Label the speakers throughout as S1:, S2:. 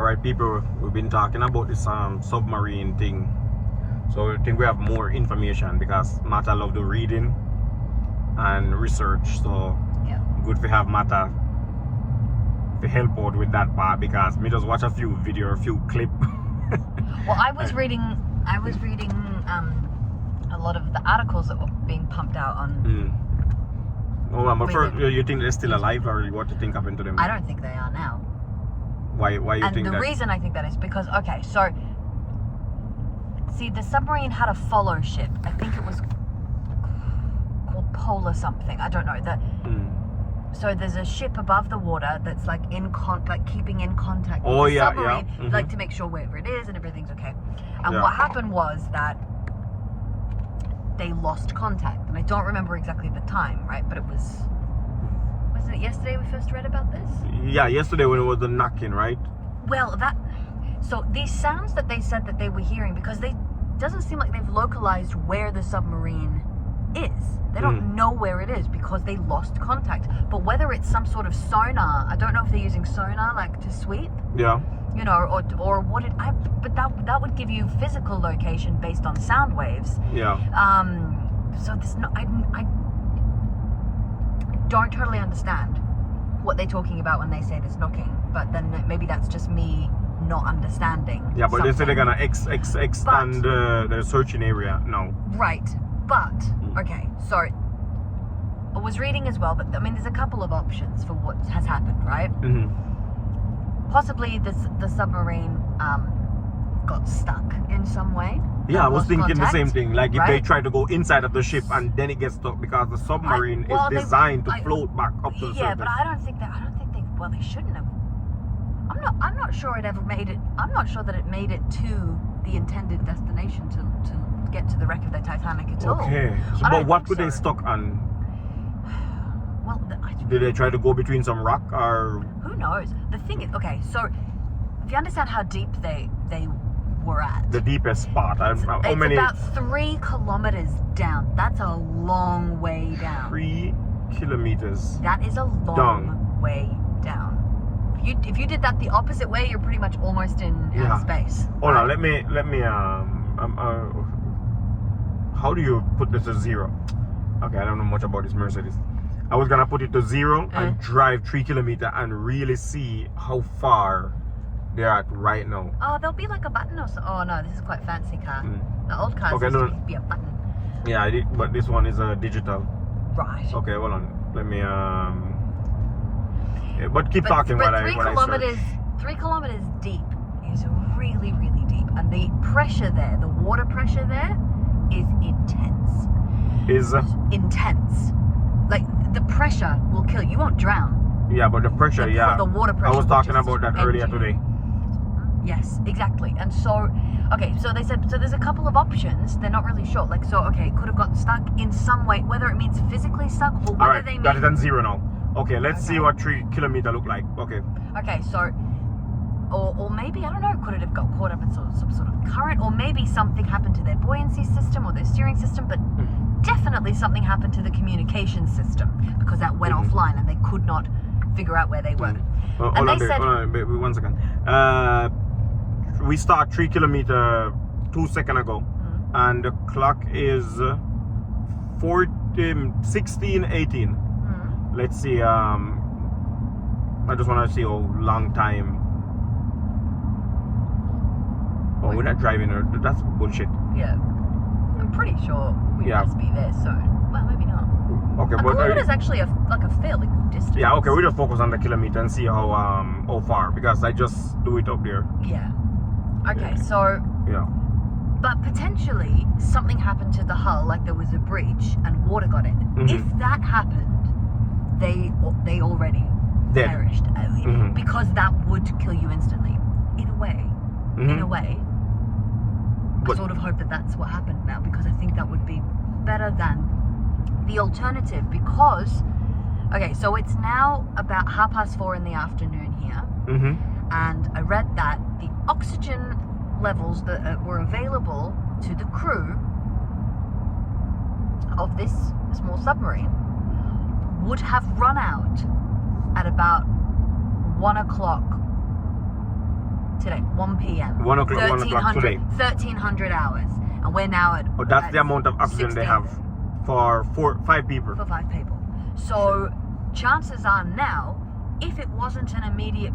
S1: Alright, people, we've been talking about this submarine thing. So I think we have more information because Mata love the reading and research. So
S2: yeah,
S1: good to have Mata to help out with that part because me just watch a few video, a few clip.
S2: well, I was reading a lot of the articles that were being pumped out on.
S1: Oh, but first, you think they're still alive, or what do you think happened to them?
S2: I don't think they are now.
S1: Why you
S2: and
S1: think
S2: the
S1: that?
S2: reason I think that is because, okay, so see, the submarine had a follow ship. I think it was called Polar something. I don't know. So there's a ship above the water that's like keeping in contact with the submarine, like to make sure wherever it is and everything's okay. And what happened was that they lost contact, and I don't remember exactly the time, right? But wasn't it yesterday we first read about this?
S1: Yeah, yesterday when it was the knocking, right?
S2: Well, so these sounds that they said that they were hearing, because doesn't seem like they've localized where the submarine is. They don't know where it is because they lost contact. But whether it's some sort of sonar, I don't know if they're using sonar like to sweep.
S1: Yeah.
S2: You know, or what but that would give you physical location based on sound waves.
S1: Yeah.
S2: So this I don't totally understand what they're talking about when they say this knocking, but then maybe that's just me not understanding.
S1: Yeah, but they say they're gonna expand the searching area now.
S2: Right, but okay, so I was reading as well, but I mean, there's a couple of options for what has happened, right? Possibly the submarine got stuck in some way.
S1: Yeah, I was thinking the same thing. Like if they try to go inside of the ship and then it gets stuck because the submarine is designed to float back up to the surface.
S2: Yeah, but I don't think they. Well, they shouldn't have. I'm not sure it ever made it. I'm not sure that it made it to the intended destination to get to the wreck of the Titanic at all.
S1: Okay, so, but what were they stuck on?
S2: Well,
S1: did they try to go between some rock or?
S2: Who knows? The thing is, okay, so if you understand how deep they were at.
S1: The deepest spot.
S2: It's about 3 kilometers down. That's a long way down.
S1: 3 kilometers.
S2: That is a long way down. If you did that the opposite way, you're pretty much almost in outer space.
S1: Hold on, let me how do you put this to 0? Okay, I don't know much about this Mercedes. I was gonna put it to 0 and drive 3 kilometers and really see how far they're at right now.
S2: Oh, there'll be like a button or so. Oh no, this is quite a fancy car. The old cars used to be a button.
S1: Yeah, but this one is digital.
S2: Right.
S1: Okay, hold on. Let me but keep talking while I search.
S2: 3 kilometers deep is really, really deep, and the pressure there, the water pressure there, is intense. Intense. Like the pressure will kill you. You won't drown.
S1: Yeah, but the pressure,
S2: the water pressure.
S1: I was talking about that earlier today.
S2: Yes, exactly. And so, okay, so they said, so there's a couple of options. They're not really sure. Like, so, okay, it could have gotten stuck in some way, whether it means physically stuck or whether they mean...
S1: got it on 0 now. Okay, let's see what 3 kilometers look like. Okay.
S2: Okay, so, or maybe, I don't know, could it have got caught up in some sort of current, or maybe something happened to their buoyancy system or their steering system, but definitely something happened to the communication system because that went offline and they could not figure out where they were.
S1: Hold on, wait 1 second. We start 3 kilometers 2 seconds ago, and the clock is 16:18. Let's see. I just want to see how long time. Oh, we're not driving. That's bullshit.
S2: Yeah, I'm pretty sure we must be there soon. Well, maybe not.
S1: Okay,
S2: but kilometer is actually a fairly good distance.
S1: Yeah, okay, we just focus on the kilometer and see how far, because I just do it up there.
S2: Yeah. Okay, so.
S1: Yeah.
S2: But potentially something happened to the hull, like there was a breach and water got in. If that happened, they already perished, because that would kill you instantly. In a way. In a way. I sort of hope that that's what happened now, because I think that would be better than the alternative, because okay, so it's now about 4:30 in the afternoon here, and I read that the oxygen levels that were available to the crew of this small submarine would have run out at about 1 o'clock Today, 1 p.m.
S1: 1 o'clock today.
S2: 1,300 hours. And we're now at...
S1: Oh, that's the amount of oxygen they have for 5 people.
S2: For 5 people. So, chances are now, if it wasn't an immediate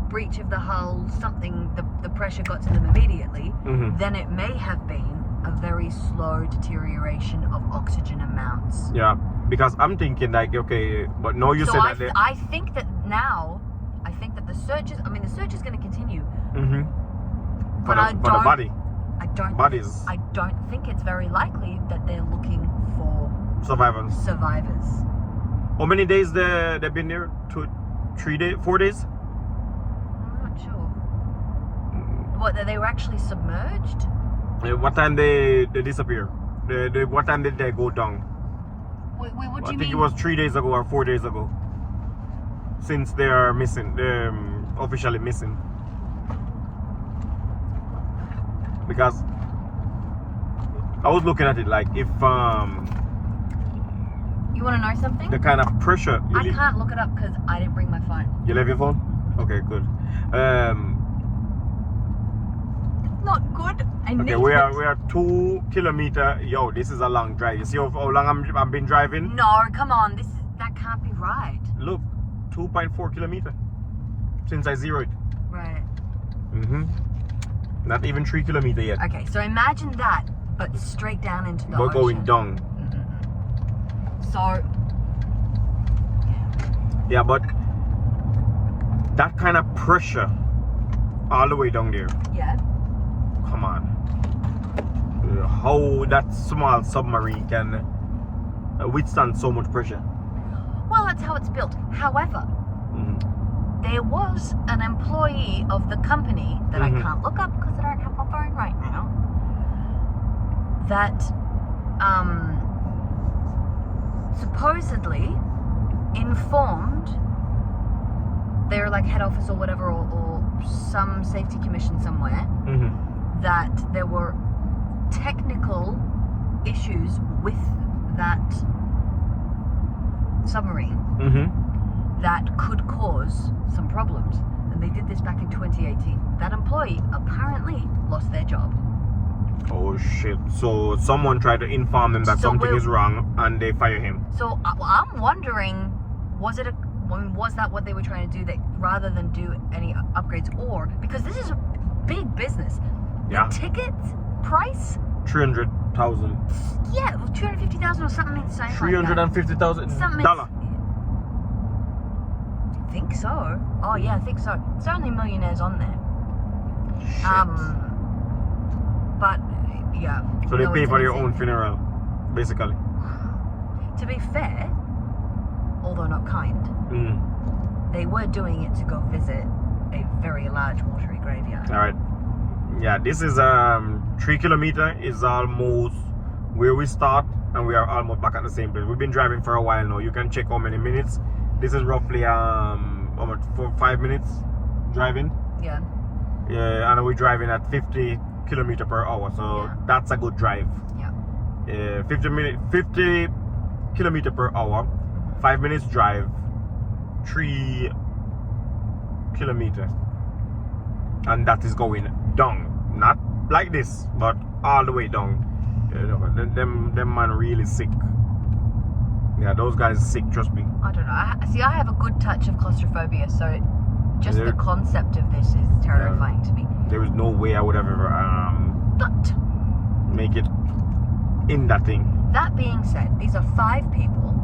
S2: breach of the hull, something, the pressure got to them immediately, then it may have been a very slow deterioration of oxygen amounts.
S1: Yeah, because I'm thinking like, okay, but no, you
S2: So
S1: said that.
S2: I think that now, I think that the search is going to continue.
S1: For the body. Bodies.
S2: I don't think it's very likely that they're looking for
S1: Survivors. How many days they've been there? 3 days? 4 days?
S2: I'm not sure. What, that they were actually submerged?
S1: What time they disappear? What time did they go down?
S2: Wait, what do you mean?
S1: I think it was 3 days ago or 4 days ago. Since they are missing, they're officially missing. Because I was looking at it like if
S2: you want to know something?
S1: the kind of pressure
S2: I can't look it up because I didn't bring my phone.
S1: You left your phone? Okay, good.
S2: Not good.
S1: Okay, we are 2 kilometers. Yo, this is a long drive. You see how long I've been driving?
S2: No, come on. That can't be right.
S1: Look, 2.4 kilometers since I zeroed.
S2: Right.
S1: Not even 3 kilometers yet.
S2: Okay, so imagine that, but straight down into the
S1: We're
S2: ocean.
S1: going down.
S2: So.
S1: Yeah, but that kind of pressure all the way down there.
S2: Yeah.
S1: Come on. How that small submarine can withstand so much pressure?
S2: Well, that's how it's built. However, there was an employee of the company that I can't look up because I don't have my phone right now, that supposedly informed their like head office or whatever, or some safety commission somewhere, that there were technical issues with that submarine that could cause some problems. And they did this back in 2018. That employee apparently lost their job.
S1: Oh shit. So someone tried to inform them that something is wrong and they fire him.
S2: So I'm wondering, was that what they were trying to do, that rather than do any upgrades, or because this is a big business.
S1: Yeah.
S2: The ticket price?
S1: 300,000.
S2: Yeah, 250,000 or something insane.
S1: $350,000 dollar.
S2: I think so. Oh yeah, I think so. It's only millionaires on there.
S1: Shit.
S2: But yeah.
S1: So they pay for your own funeral, basically.
S2: To be fair, although not kind, they were doing it to go visit a very large watery graveyard.
S1: All right. Yeah, this is 3 kilometers is almost where we start, and we are almost back at the same place. We've been driving for a while now. You can check how many minutes. This is roughly 5 minutes driving.
S2: Yeah.
S1: Yeah, and we're driving at 50 kilometers per hour, so that's a good drive.
S2: Yeah.
S1: 50 kilometers per hour, 5 minutes drive, 3 kilometers, and that is going down. Not like this, but all the way down. Them man really sick. Yeah, those guys are sick, trust me.
S2: I don't know. I have a good touch of claustrophobia, so just the concept of this is terrifying to me.
S1: There is no way I would ever
S2: but
S1: make it in that thing.
S2: That being said, these are 5 people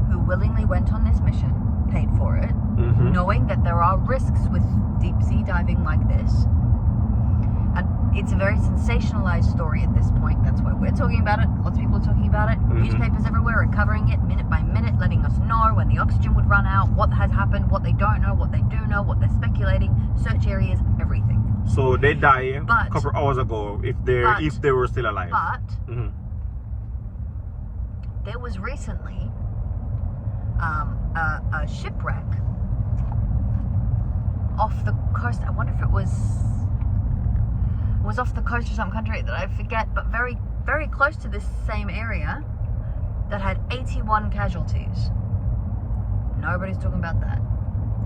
S2: who willingly went on this mission, paid for it, knowing that there are risks with deep sea diving like this. And it's a very sensationalized story at this point. That's why we're talking about it. Lots of people are talking about it. Newspapers everywhere are covering it minute by minute, letting us know when the oxygen would run out, what has happened, what they don't know, what they do know, what they're speculating, search areas, everything.
S1: So they died a couple hours ago if they were still alive.
S2: But there was recently a shipwreck off the coast. I wonder if it was off the coast of some country that I forget, but very, very close to this same area, that had 81 casualties. Nobody's talking about that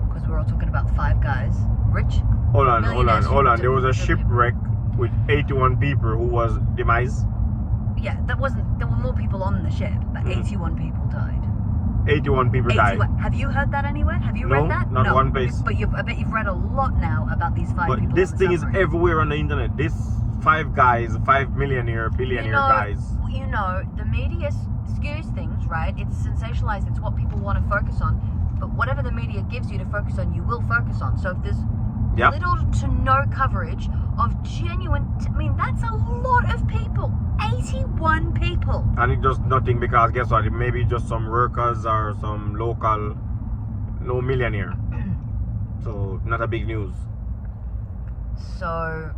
S2: because we're all talking about 5 guys rich.
S1: Hold on.
S2: millionaires
S1: There was a
S2: should-
S1: shipwreck with 81 people who was demised.
S2: Yeah, there were more people on the ship, but 81 people died.
S1: 81 people died.
S2: Have you heard that anywhere? Have you read that?
S1: Not one place.
S2: But I bet you've read a lot now about these 5
S1: But
S2: people.
S1: this
S2: on the
S1: thing is
S2: submarine.
S1: everywhere on the internet. This 5 guys, 5 billionaire guys.
S2: You know, the media skews things, right? It's sensationalized. It's what people want to focus on. But whatever the media gives you to focus on, you will focus on. So if there's little to no coverage of genuine, I mean, that's a lot of people. 81 people.
S1: And it does nothing because guess what? It may be just some workers or some local, no millionaire. So not a big news.
S2: So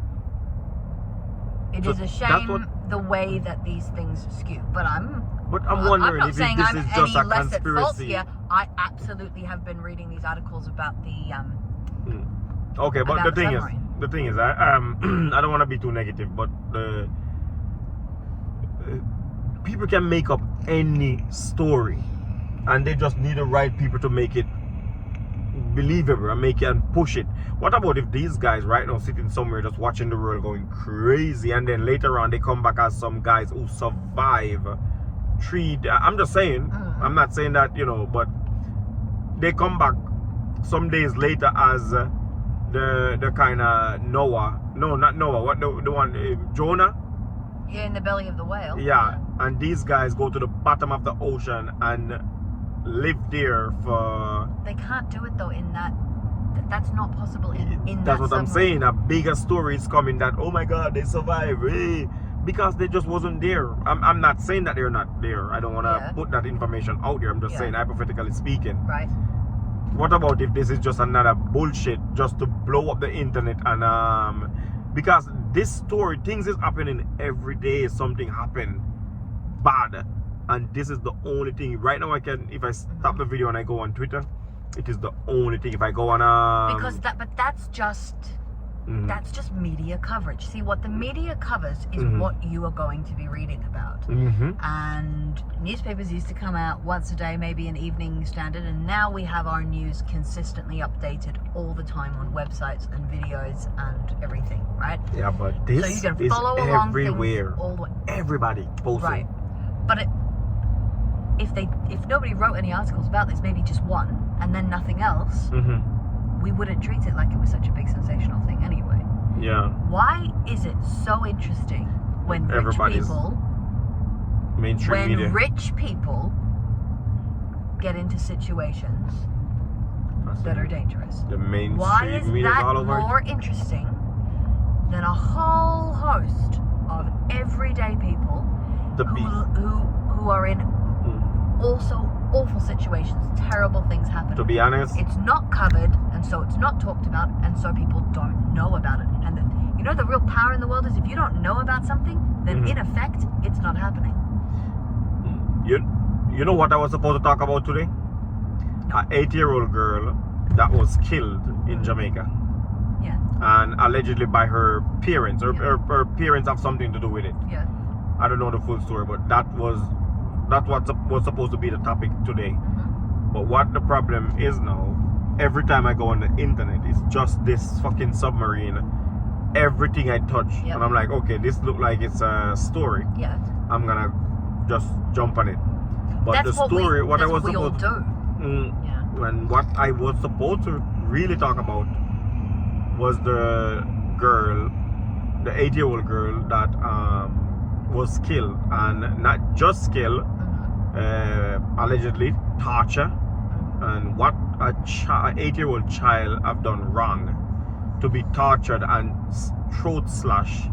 S2: it
S1: So
S2: is a
S1: that's
S2: shame the way that these things skew. But I'm
S1: wondering
S2: I'm not
S1: if
S2: saying
S1: this
S2: I'm
S1: is
S2: any
S1: just a
S2: less at fault
S1: conspiracy.
S2: here. I absolutely have been reading these articles about the
S1: Okay, but
S2: about
S1: the
S2: the
S1: thing is, I I don't want to be too negative, but people can make up any story, and they just need the right people to make it believable and make it and push it. What about if these guys right now sitting somewhere just watching the world going crazy, and then later on they come back as some guys who survive I'm just saying, I'm not saying that, but they come back some days later as the kind of Noah, no, not Noah, what the one, Jonah?
S2: Yeah, in the belly of the whale.
S1: Yeah, and these guys go to the bottom of the ocean and live there for...
S2: They can't do it though in that. That's not possible in
S1: That's
S2: that
S1: what I'm saying. A bigger story is coming that, oh my God, they survived. Hey, because they just wasn't there. I'm not saying that they're not there. I don't want to put that information out there. I'm just saying, hypothetically speaking.
S2: Right.
S1: What about if this is just another bullshit just to blow up the internet and because this story, things is happening every day. Something happened bad, and this is the only thing right now. If I stop the video and I go on Twitter, it is the only thing. If I go on
S2: but that's just media coverage. See, what the media covers is what you are going to be reading about. And newspapers used to come out once a day, maybe an Evening Standard, and now we have our news consistently updated all the time on websites and videos and everything, right?
S1: Yeah, but this
S2: so you can
S1: is
S2: follow along
S1: everywhere.
S2: All the way.
S1: Everybody posting.
S2: Right. But if nobody wrote any articles about this, maybe just one, and then nothing else, we wouldn't treat it like it was such a big sensational thing anyway.
S1: Yeah.
S2: Why is it so interesting when rich people get into situations that are dangerous?
S1: The mainstream
S2: Why is
S1: media
S2: that
S1: all over
S2: more interesting than a whole host of everyday people who are in also awful situations, terrible things happen?
S1: To be honest,
S2: it's not covered, and so it's not talked about, and so people don't know about it. And the real power in the world is if you don't know about something, then in effect, it's not happening.
S1: You know what I was supposed to talk about today? An 8-year-old girl that was killed in Jamaica.
S2: Yeah.
S1: And allegedly by her parents. Her parents have something to do with it.
S2: Yeah.
S1: I don't know the full story, but that's what was supposed to be the topic today. But what the problem is now, every time I go on the internet, it's just this fucking submarine. Everything I touch. And I'm like, okay, this look like it's a story.
S2: Yeah.
S1: I'm gonna just jump on it. But
S2: that's
S1: the story, what I was
S2: we all
S1: supposed to
S2: do.
S1: And what I was supposed to really talk about was the girl, the 8-year-old girl that was killed, and not just killed, allegedly torture, and what a 8-year-old child have done wrong to be tortured and throat slash.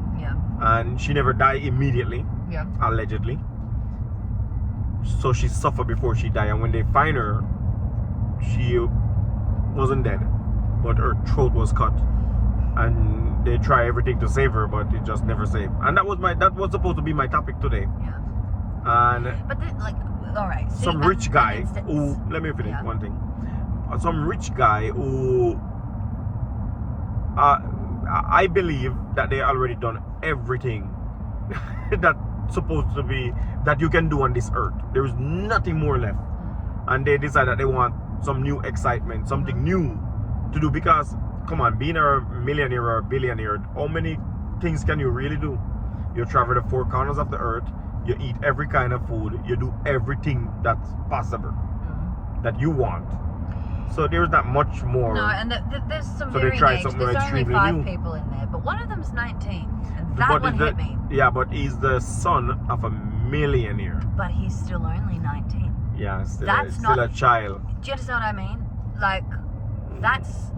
S1: And she never died immediately. Allegedly. So she suffered before she died, and when they find her, she wasn't dead, but her throat was cut, and they try everything to save her, but it just never saved. And that was supposed to be my topic today. And
S2: but all right,
S1: some rich guy who, let me finish one thing. Some rich guy who I believe that they already done everything that's supposed to be that you can do on this earth. There is nothing more left, and they decide that they want some new excitement, something new to do, because come on, being a millionaire or a billionaire, how many things can you really do? You travel the four corners of the earth, you eat every kind of food, you do everything that's possible that you want. So there's not much more.
S2: No, and there's some
S1: So they
S2: varying
S1: try
S2: age.
S1: something
S2: There's only
S1: extremely
S2: 5
S1: new.
S2: people in there, but one of them's 19, and that
S1: But
S2: one hit me.
S1: Yeah, but he's the son of a millionaire.
S2: But he's still only 19.
S1: Yeah, still,
S2: That's
S1: still
S2: not-
S1: a child.
S2: Do you understand what I mean? Like, that's...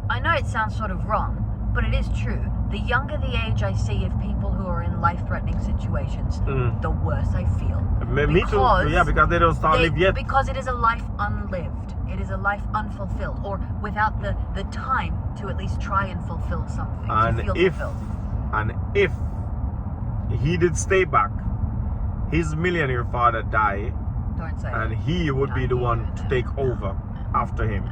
S2: I know it sounds sort of wrong, but it is true. The younger the age I see of people who are in life-threatening situations, the worse I feel.
S1: Me too. Yeah, because they don't start live yet.
S2: Because it is a life unlived. It is a life unfulfilled, or without the time to at least try and fulfill something, to feel fulfilled.
S1: And if he did stay back, his millionaire father died,
S2: Don't say
S1: and
S2: it.
S1: he would be the one to take over after him.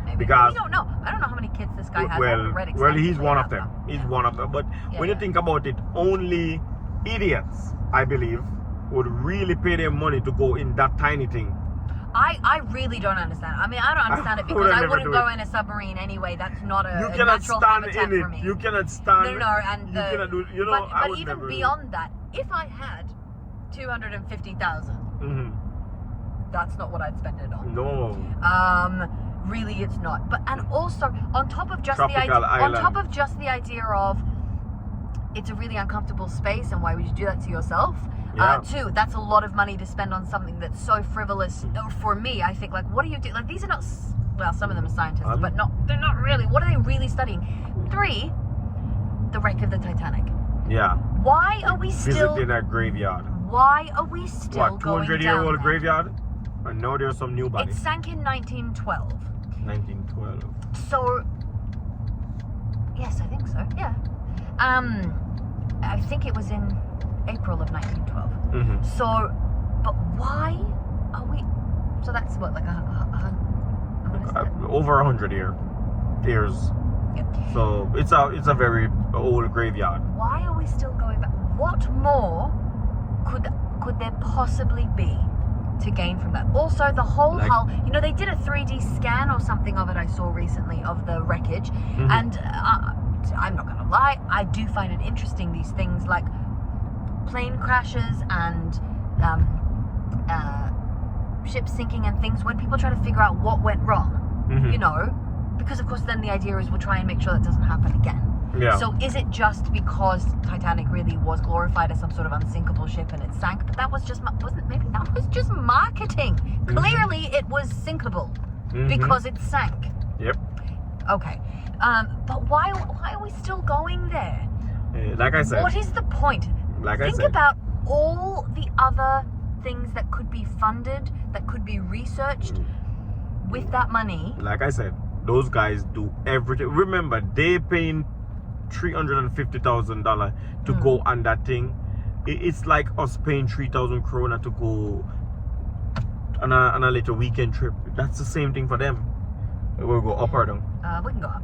S2: Maybe.
S1: Because-
S2: We don't know. I don't know how many kids this guy has. I haven't read
S1: Well, he's
S2: extensively
S1: one of
S2: about
S1: them. He's one of them. But
S2: Yeah,
S1: when you
S2: yeah.
S1: think about it, only idiots, I believe, would really pay their money to go in that tiny thing.
S2: I really don't understand. I mean, I don't understand it because
S1: would
S2: I
S1: never
S2: wouldn't
S1: do
S2: go
S1: it.
S2: in a submarine anyway. That's not a
S1: You cannot
S2: natural
S1: stand
S2: habitat
S1: in
S2: for
S1: it.
S2: me.
S1: You cannot stand.
S2: No, and
S1: you cannot do. You know, I
S2: but
S1: would
S2: even
S1: never do it.
S2: beyond that, if I had 250,000, that's not what I'd spend it on.
S1: No.
S2: Really, it's not. But and also on top of just
S1: Tropical
S2: the idea,
S1: island.
S2: on top of just the idea of it's a really uncomfortable space, and why would you do that to yourself?
S1: Yeah.
S2: Two, that's a lot of money to spend on something that's so frivolous. For me, I think, like, what do you do? Like, these are not, well, some of them are scientists, but they're not really. What are they really studying? 3, the wreck of the Titanic.
S1: Yeah.
S2: Why are we still?
S1: Visiting a graveyard.
S2: Why are we still
S1: What?
S2: going
S1: 200-year-old
S2: down
S1: graveyard? And now there's some new
S2: there?
S1: body.
S2: It sank in 1912.
S1: 1912.
S2: So, yes, I think so. Yeah. I think it was in April of 1912. So, but why are we? So that's what, like what is that?
S1: Over 100 years.
S2: Yeah.
S1: So it's a very old graveyard.
S2: Why are we still going back? What more could there possibly be to gain from that? Also, the whole
S1: Like-
S2: hull. You know, they did a 3D scan or something of it. I saw recently of the wreckage, and I'm not gonna lie, I do find it interesting. These things like plane crashes and ships sinking and things, when people try to figure out what went wrong. You know, because of course then the idea is we'll try and make sure that doesn't happen again.
S1: Yeah.
S2: So is it just because Titanic really was glorified as some sort of unsinkable ship and it sank? But that was just maybe that was just marketing. Clearly it was sinkable because it sank.
S1: Yep.
S2: Okay. But why are we still going there?
S1: Like I said.
S2: What is the point?
S1: Like I
S2: Think
S1: said.
S2: about all the other things that could be funded, that could be researched with that money.
S1: Like I said, those guys do everything. Remember, they paying $350,000 to go on that thing. It's like us paying 3,000 krona to go on a little weekend trip. That's the same thing for them. We'll go up or down.
S2: We can go up.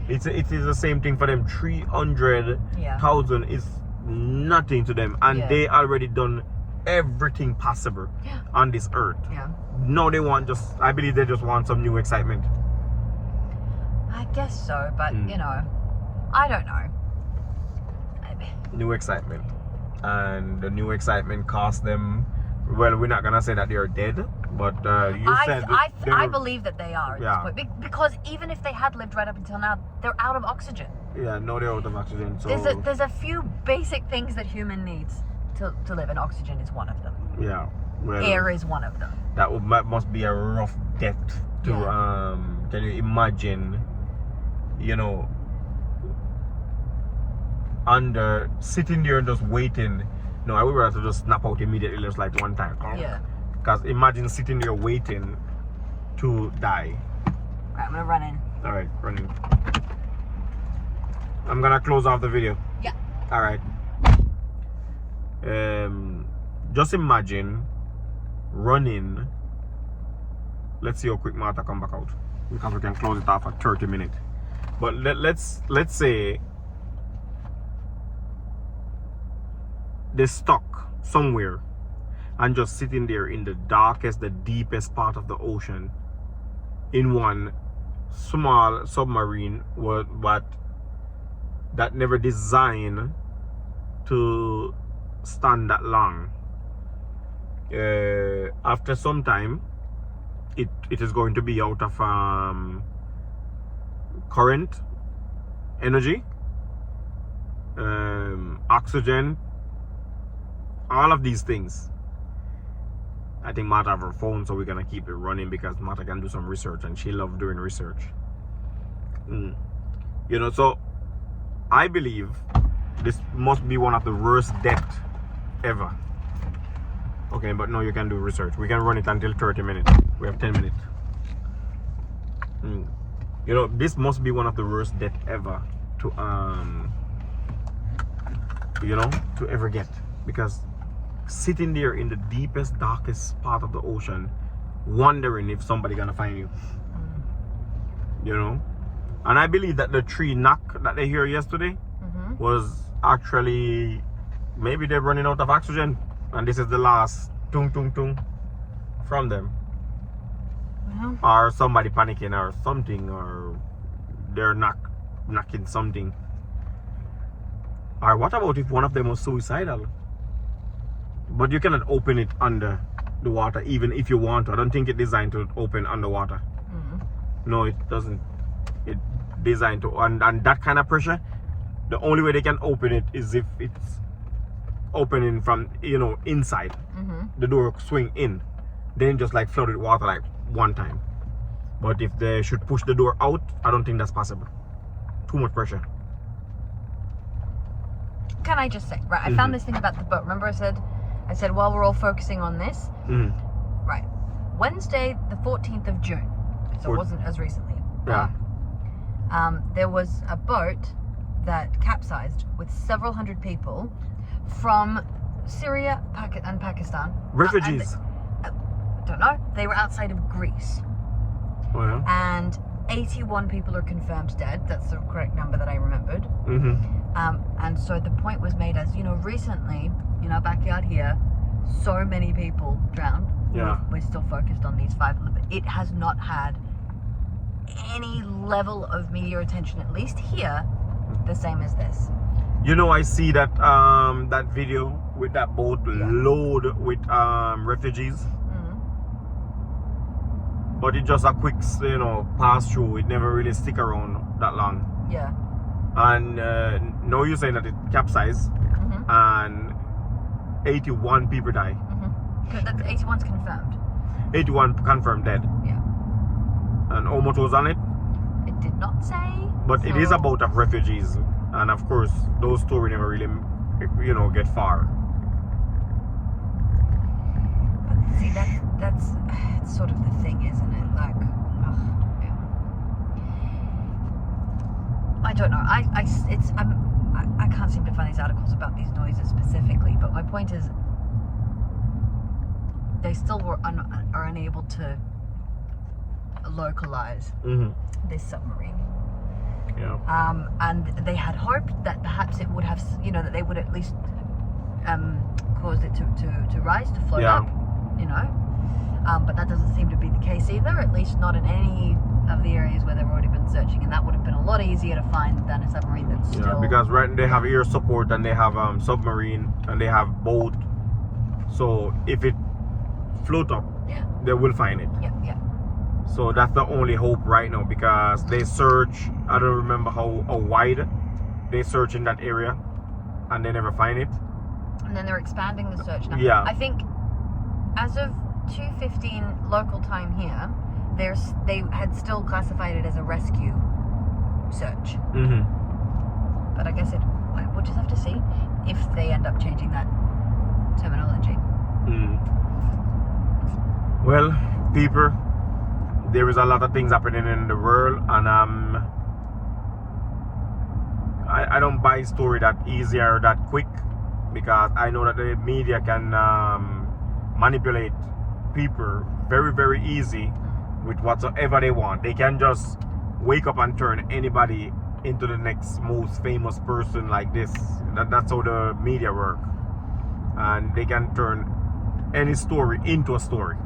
S1: It is the same thing for them. 300,000 is nothing to them, and
S2: Yeah.
S1: they already done everything possible on this earth.
S2: Yeah.
S1: No, they want I believe they just want some new excitement.
S2: I guess so, but you know, I don't know.
S1: New excitement, and the new excitement cost them. Well, we're not gonna say that they're dead, but
S2: I believe that they are at
S1: Yeah.
S2: this point, because even if they had lived right up until now, they're out of oxygen.
S1: Yeah, no, they're out of oxygen. So
S2: There's a few basic things that human needs to live, and oxygen is one of them.
S1: yeah, well,
S2: Air is one of them.
S1: that must be a rough death to can you imagine? You know, sitting there and just waiting. No, I would rather just snap out immediately, just like one time.
S2: Yeah.
S1: Because imagine sitting there waiting to die.
S2: Right, I'm gonna run in.
S1: All right, running. I'm gonna close off the video.
S2: Yeah.
S1: All right. Just imagine running. Let's see how quick Martha come back out, because we can close it off at 30 minutes. But let's say they're stuck somewhere and just sitting there in the darkest, the deepest part of the ocean in one small submarine but that never designed to stand that long. After some time, it is going to be out of current, energy, oxygen, all of these things. I think Martha have her phone, so we're gonna keep it running because Martha can do some research and she loves doing research. You know, so I believe this must be one of the worst deaths ever. Okay, but no, you can do research. We can run it until 30 minutes. We have 10 minutes. You know, this must be one of the worst deaths ever to you know, to ever get, because sitting there in the deepest, darkest part of the ocean, wondering if somebody gonna find you. You know, and I believe that the tree knock that they hear yesterday was actually maybe they're running out of oxygen, and this is the last tung tung tung from them. Or somebody panicking or something, or they're knocking something. Or what about if one of them was suicidal? But you cannot open it under the water, even if you want to. I don't think it's designed to open underwater. No, it doesn't. It's designed to, and that kind of pressure, the only way they can open it is if it's opening from, you know, inside. The door swing in, then just like flooded water like one time. But if they should push the door out, I don't think that's possible. Too much pressure.
S2: Can I just say, right, I found this thing about the boat. Remember I said while we're all focusing on this, right, Wednesday the 14th of June, so it wasn't as recently.
S1: Yeah.
S2: There was a boat that capsized with several hundred people from Syria and Pakistan.
S1: Refugees.
S2: Don't know. They were outside of Greece.
S1: Oh, yeah.
S2: And 81 people are confirmed dead. That's the correct number that I remembered. And so the point was made as, you know, recently in our backyard here, so many people drowned.
S1: Yeah.
S2: We're still focused on these 5, but it has not had any level of media attention, at least here, the same as this.
S1: You know, I see that that video with that boat load with refugees. But it's just a quick, you know, pass through. It never really stick around that long.
S2: Yeah.
S1: And now you're saying that it capsized and 81 people die.
S2: That's 81's confirmed.
S1: 81 confirmed dead.
S2: Yeah.
S1: And how much was on it?
S2: It did not say.
S1: But it is a boat of refugees. And of course, those stories never really, you know, get far.
S2: But see, that's sort of the thing, isn't it? Like, yeah. I don't know. I can't seem to find these articles about these noises specifically. But my point is, they still are unable to localize this submarine.
S1: Yeah.
S2: And they had hoped that perhaps it would have, you know, that they would at least caused it to rise, to float up, you know. But that doesn't seem to be the case either, at least not in any of the areas where they've already been searching, and that would have been a lot easier to find than a submarine that's still...
S1: Yeah, because right, they have air support and they have submarine and they have boat. So if it float up, they will find it.
S2: Yeah.
S1: So that's the only hope right now, because they search, I don't remember how wide they search in that area and they never find it.
S2: And then they're expanding the search now.
S1: Yeah.
S2: I think as of 2:15 local time here, they had still classified it as a rescue search. But I guess we'll just have to see if they end up changing that terminology.
S1: Well, people, there is a lot of things happening in the world, and I don't buy story that easy or that quick, because I know that the media can manipulate people very, very easy with whatsoever they want. They can just wake up and turn anybody into the next most famous person like this. That's how the media work, and they can turn any story into a story.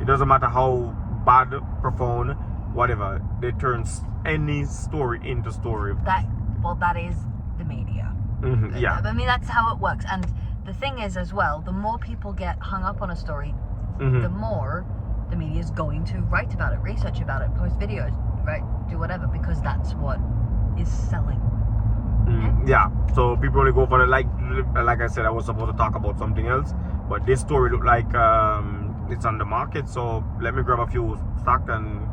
S1: It doesn't matter how bad, profound, whatever. They turn any story into story.
S2: That is the media.
S1: Yeah.
S2: I mean, that's how it works. And the thing is, as well, the more people get hung up on a story, the more the media is going to write about it, research about it, post videos, right? Do whatever, because that's what is selling.
S1: Yeah. So people only go for it. Like I said, I was supposed to talk about something else, but this story looked like it's on the market. So let me grab a few stock and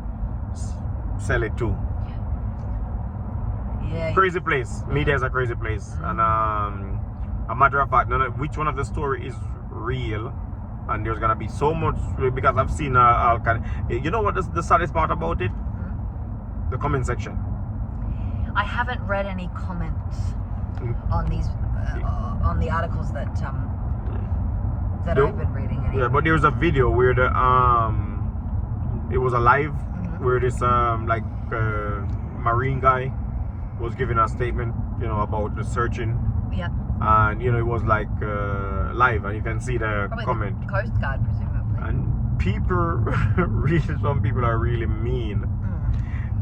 S1: sell it too.
S2: Yeah.
S1: Crazy place. Media is a crazy place, and a matter of fact, which one of the story is real, and there's gonna be so much because I've seen all kind. You know what the saddest part about it? The comment section.
S2: I haven't read any comments on these on the articles that I've been reading. Anyway.
S1: Yeah, but there was a video where the it was a live where this marine guy was giving a statement, about the searching.
S2: Yep.
S1: And it was like live, and you can see the
S2: Probably
S1: comment.
S2: The Coast Guard, presumably.
S1: And people, some people are really mean.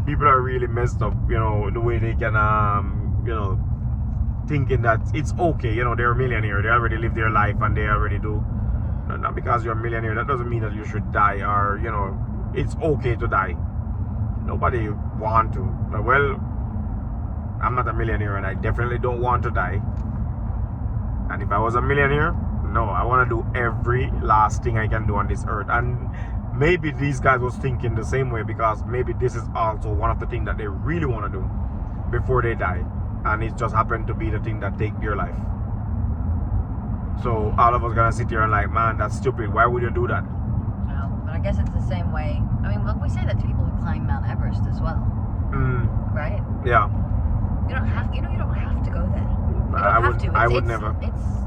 S1: People are really messed up, the way they can, thinking that it's okay, they're a millionaire, they already live their life and they already do. Not because you're a millionaire, that doesn't mean that you should die, or, it's okay to die. Nobody want to. Well, I'm not a millionaire and I definitely don't want to die. And if I was a millionaire, no, I want to do every last thing I can do on this earth. And maybe these guys was thinking the same way, because maybe this is also one of the things that they really want to do before they die, and it just happened to be the thing that take their life. So all of us gonna sit here and like, man, that's stupid. Why would you do that?
S2: Well, but I guess it's the same way. I mean, look, we say that to people who climb Mount Everest as well, right?
S1: Yeah.
S2: You don't have to go there.
S1: I would never.
S2: It's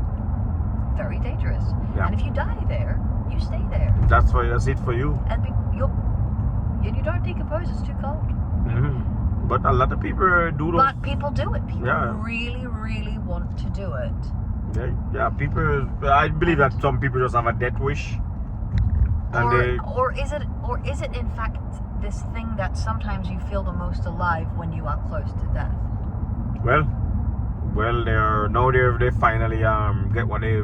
S2: very dangerous.
S1: Yeah.
S2: And if you die there, you stay there.
S1: That's it for you.
S2: And you don't decompose. It's too cold.
S1: But a lot of people do those.
S2: But people do it. People really, really want to do it.
S1: Yeah. People. I believe that some people just have a death wish.
S2: Or is it in fact this thing that sometimes you feel the most alive when you are close to death?
S1: Well, they finally get what they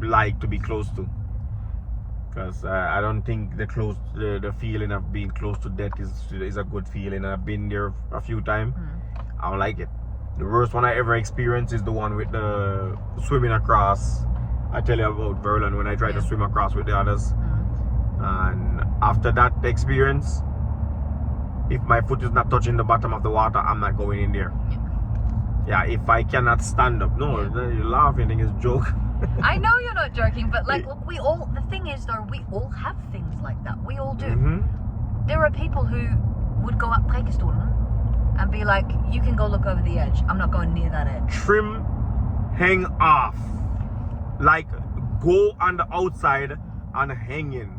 S1: like to be close to. Because I don't think the feeling of being close to death is a good feeling. I've been there a few times. I don't like it. The worst one I ever experienced is the one with the swimming across. I tell you about Verlon when I tried to swim across with the others. And after that experience, if my foot is not touching the bottom of the water, I'm not going in there. Yeah, if I cannot stand up. No, you're laughing, it's a joke.
S2: I know you're not joking, but look, the thing is though, we all have things like that. We all do. There are people who would go up Preikestolen and be like, you can go look over the edge. I'm not going near that edge.
S1: Trim, hang off. Like, go on the outside and hang in.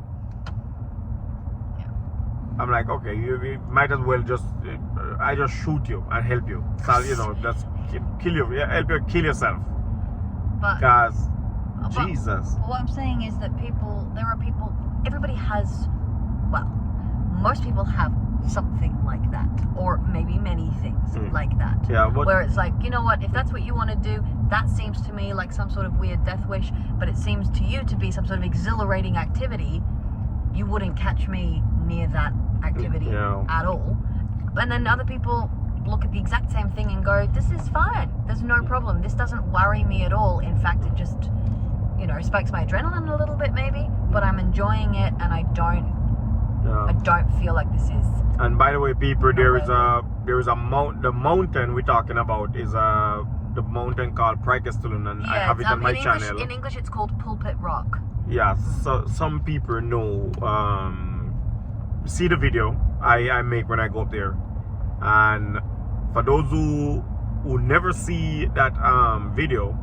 S1: I'm like, okay, you might as well I just shoot you and help you. So, just kill you. Yeah, help you kill yourself. Because, Jesus.
S2: What I'm saying is that everybody has, most people have something like that. Or maybe many things like that.
S1: Yeah,
S2: where it's like, you know what, if that's what you want to do, that seems to me like some sort of weird death wish, but it seems to you to be some sort of exhilarating activity. You wouldn't catch me near that activity at all. And then other people look at the exact same thing and go, this is fine, there's no problem, this doesn't worry me at all. In fact, it just spikes my adrenaline a little bit maybe, but I'm enjoying it, and I don't feel like this is. And
S1: by the way, people, there is a the mountain we're talking about is the mountain called Preikestolen, and I have it on my channel.
S2: In English it's called Pulpit Rock.
S1: Yeah, so some people know, see the video I make when I go up there. And for those who never see that video,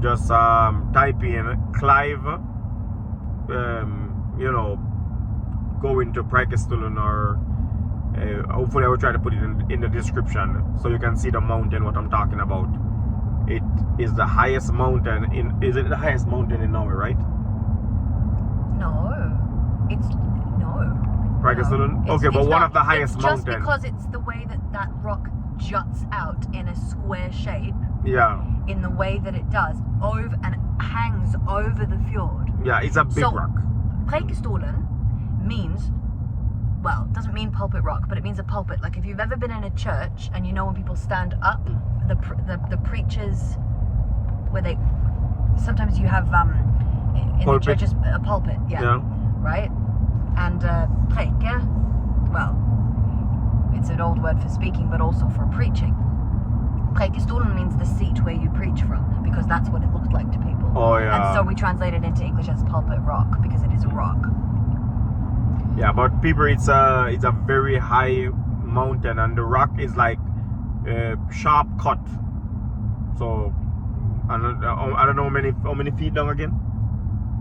S1: just type in Clive, go into Preikestolen, or hopefully I will try to put it in the description so you can see the mountain what I'm talking about. It is the highest mountain is it the highest mountain in Norway, right?
S2: No.
S1: Praikestolen?
S2: It's-
S1: Okay, but
S2: it's
S1: one
S2: not.
S1: of the highest
S2: It's just
S1: mountains.
S2: because it's the way that rock juts out in a square shape,
S1: Yeah,
S2: in the way that it does, over and hangs over the fjord.
S1: yeah, it's a big
S2: So-
S1: rock.
S2: Preikestolen means, well, it doesn't mean pulpit rock, but it means a pulpit. Like if you've ever been in a church and you know when people stand up, the preachers, where they, sometimes you have in
S1: Pulpit.
S2: the churches a pulpit,
S1: Yeah.
S2: right? And preke, well, it's an old word for speaking, but also for preaching. Preikestolen means the seat where you preach from, because that's what it looked like to people.
S1: Oh, yeah.
S2: And so we translate it into English as pulpit rock, because it is a rock.
S1: Yeah, but people, it's a very high mountain, and the rock is like sharp cut. So I don't know how many feet long again.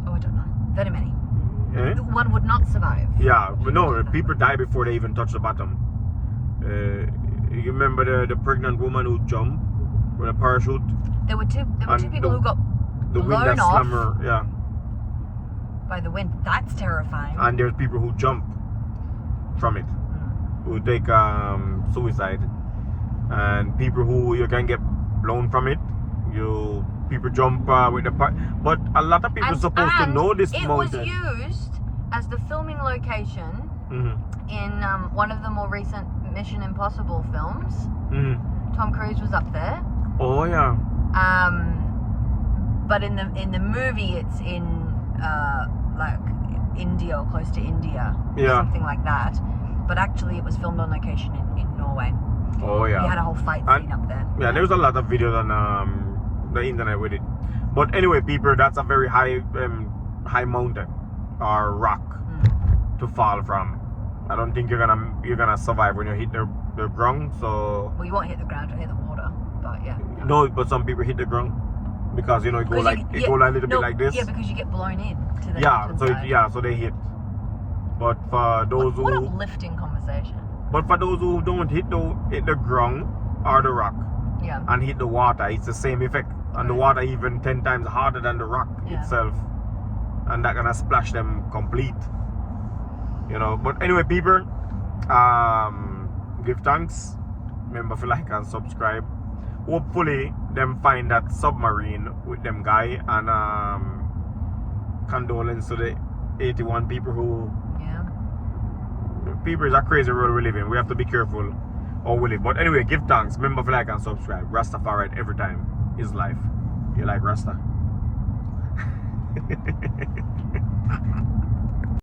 S2: Oh, I don't know. Very many.
S1: Eh?
S2: One would not survive.
S1: Yeah, but no, people die before they even touch the bottom. You remember the pregnant woman who jumped with a parachute?
S2: There were two
S1: And
S2: people who got
S1: The wind that
S2: blown off
S1: slammed her, yeah.
S2: by the wind. That's terrifying.
S1: And there's people who jump from it, who take suicide, and people who you can get blown from it. People jump with the but a lot of people are supposed to know this
S2: it
S1: mountain.
S2: was used as the filming location in one of the more recent Mission Impossible films. Tom Cruise was up there.
S1: Oh yeah.
S2: But in the movie, it's in like India or close to India,
S1: Yeah.
S2: something like that. But actually, it was filmed on location in Norway.
S1: Oh yeah.
S2: We had a whole fight
S1: And-
S2: scene up there.
S1: Yeah, there's a lot of videos on the internet with it. But anyway, people, that's a very high mountain or rock to fall from. I don't think you're gonna survive when you hit the ground. So
S2: Well, you won't hit the ground, you'll hit the water. But yeah.
S1: no, but some people hit the ground because it go
S2: 'Cause
S1: like
S2: you-
S1: go like a little
S2: no,
S1: bit like this.
S2: Yeah, because you get blown in to the
S1: Yeah,
S2: mountainside.
S1: so they hit. But for those
S2: What a
S1: who
S2: lifting conversation.
S1: don't hit the ground or the rock
S2: Yeah.
S1: and hit the water, it's the same effect. And the
S2: Right.
S1: water even 10 times harder than the rock
S2: Yeah.
S1: itself. And that gonna splash them complete. But anyway, people, give thanks. Remember to like and subscribe. Hopefully them find that submarine with them guy, and condolence to the 81 people who
S2: Yeah.
S1: people is a crazy world we live in. We have to be careful how we live. But anyway, give thanks. Remember to like and subscribe. Rastafari every time is life. You like Rasta?